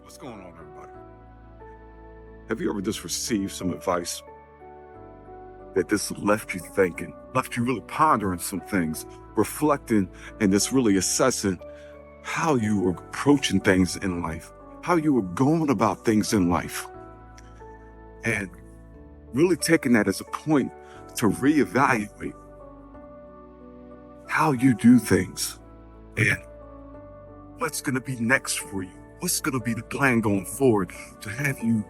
What's going on, everybody? Have you ever just received some advice that just left you thinking, left you really pondering some things, reflecting and just really assessing how you were approaching things in life, how you were going about things in life, and really taking that as a point to reevaluate how you do things and what's going to be next for you? What's going to be the plan going forward to have you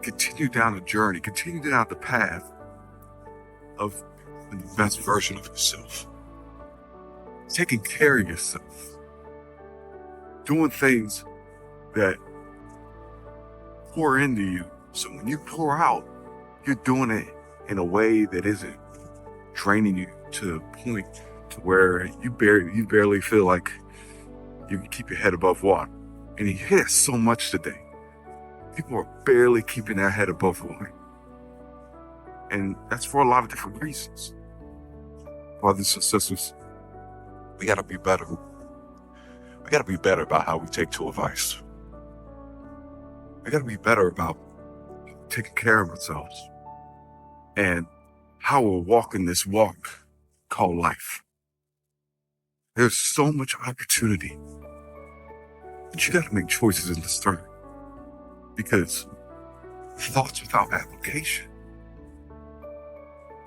continue down a journey, continue down the path of the best version of yourself? Taking care of yourself. Doing things that pour into you. So when you pour out, you're doing it in a way that isn't draining you to a point to where you barely feel like you can keep your head above water. And you hear it so much today. People are barely keeping their head above water. And that's for a lot of different reasons. Brothers and sisters, we gotta be better. We gotta be better about how we take to advice. We gotta be better about taking care of ourselves and how we're walking this walk called life. There's so much opportunity, but you gotta make choices in discernment, because thoughts without application,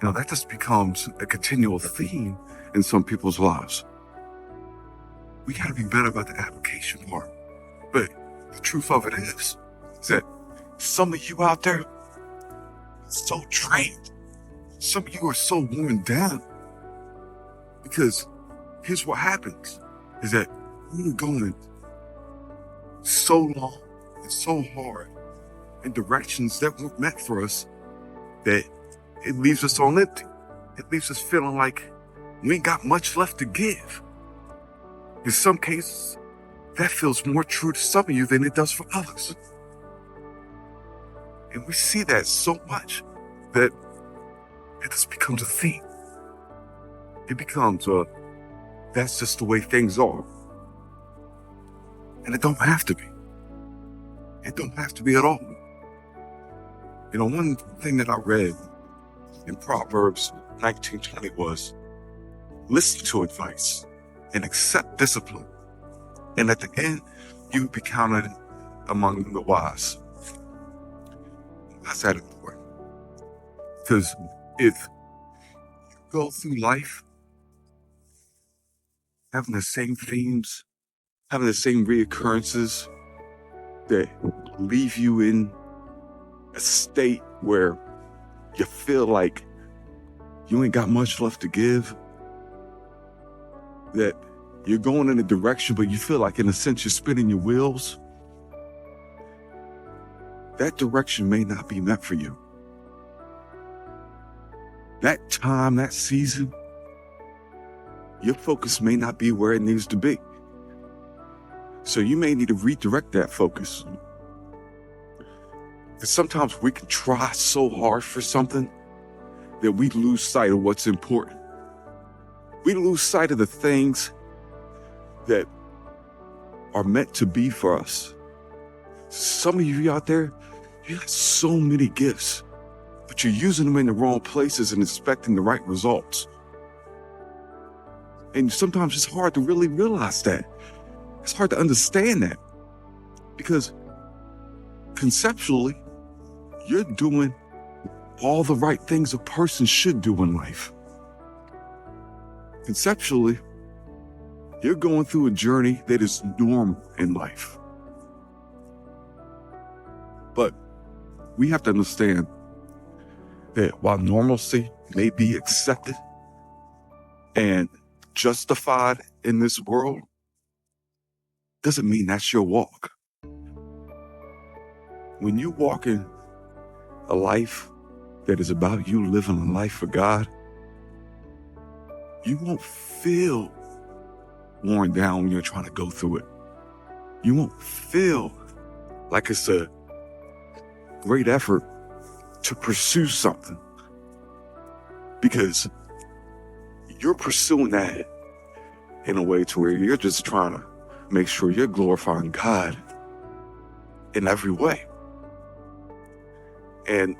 that just becomes a continual theme in some people's lives. We gotta be better about the application part. But the truth of it is that some of you out there are so drained. Some of you are so worn down. Because here's what happens, is that we're going so long and so hard in directions that weren't meant for us that it leaves us on empty. It leaves us feeling like we ain't got much left to give. In some cases, that feels more true to some of you than it does for others. And we see that so much that it just becomes a theme. It becomes that's just the way things are. And it don't have to be. It don't have to be at all. One thing that I read in Proverbs 19:20 was, listen to advice and accept discipline, and at the end, you will be counted among the wise. That's that important. Because if you go through life having the same themes, having the same reoccurrences that leave you in a state where you feel like you ain't got much left to give, that you're going in a direction, but you feel like in a sense you're spinning your wheels, that direction may not be meant for you. That time, that season, your focus may not be where it needs to be. So you may need to redirect that focus. Because sometimes we can try so hard for something that we lose sight of what's important. We lose sight of the things that are meant to be for us. Some of you out there, you got so many gifts, but you're using them in the wrong places and expecting the right results. And sometimes it's hard to really realize that. It's hard to understand that, because conceptually, you're doing all the right things a person should do in life. Conceptually, you're going through a journey that is normal in life. But we have to understand that while normalcy may be accepted and justified in this world, doesn't mean that's your walk. When you walk in a life that is about you living a life for God, you won't feel worn down when you're trying to go through it. You won't feel like it's a great effort to pursue something, because you're pursuing that in a way to where you're just trying to make sure you're glorifying God in every way. And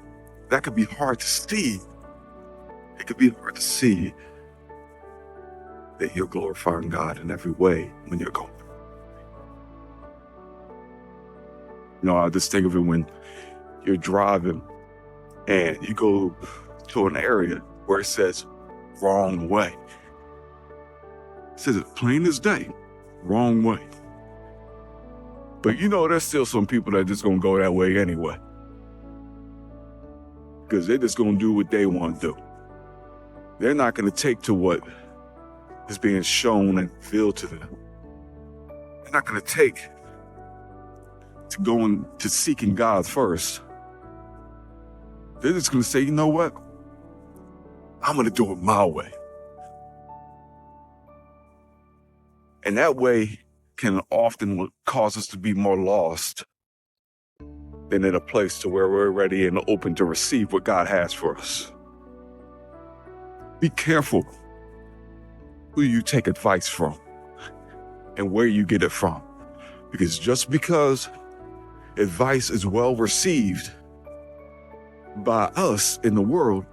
that could be hard to see. It could be hard to see that you're glorifying God in every way when you're going. I just think of it when you're driving and you go to an area where it says wrong way. It says it plain as day, wrong way. But there's still some people that are just gonna go that way anyway. Because they're just gonna do what they want to do. They're not gonna take to what is being shown and revealed to them. They're not gonna take to going to seeking God first. They're just gonna say, you know what? I'm gonna do it my way. And that way can often cause us to be more lost than in a place to where we're ready and open to receive what God has for us. Be careful who you take advice from and where you get it from. Because just because advice is well received by us in the world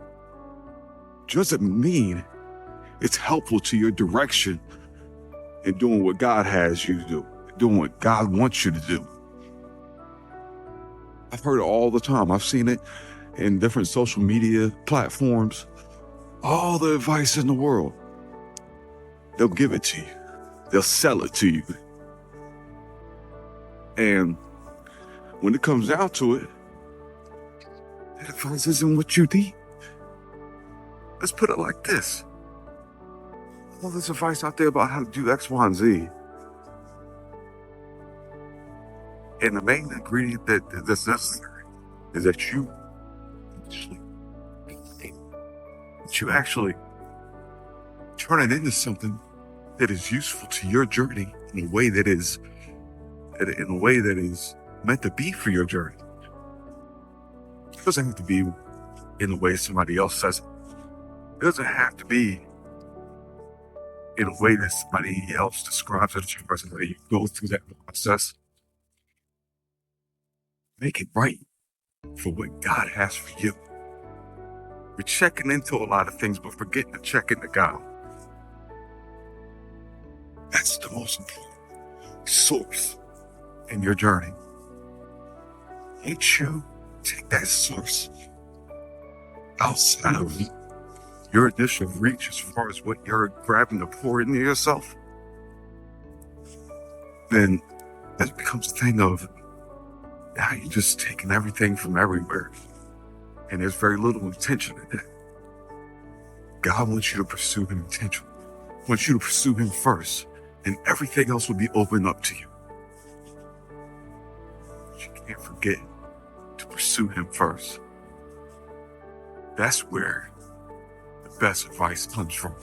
doesn't mean it's helpful to your direction in doing what God has you to do, doing what God wants you to do. I've heard it all the time. I've seen it in different social media platforms. All the advice in the world, they'll give it to you. They'll sell it to you. And when it comes down to it, that advice isn't what you need. Let's put it like this. All this advice out there about how to do X, Y, and Z. And the main ingredient that's necessary is that you actually turn it into something that is useful to your journey in a way that is meant to be for your journey. It doesn't have to be in the way somebody else says it. It doesn't have to be in a way that somebody else describes it as the way you go through that process. Make it right for what God has for you. We're checking into a lot of things, but forgetting to check into God. That's the most important source in your journey. Ain't you take that source outside of your initial reach as far as what you're grabbing to pour into yourself, then that becomes a thing of now you're just taking everything from everywhere. And there's very little intention in that. God wants you to pursue Him intentionally. Wants you to pursue Him first, and everything else will be opened up to you. But you can't forget to pursue Him first. That's where the best advice comes from.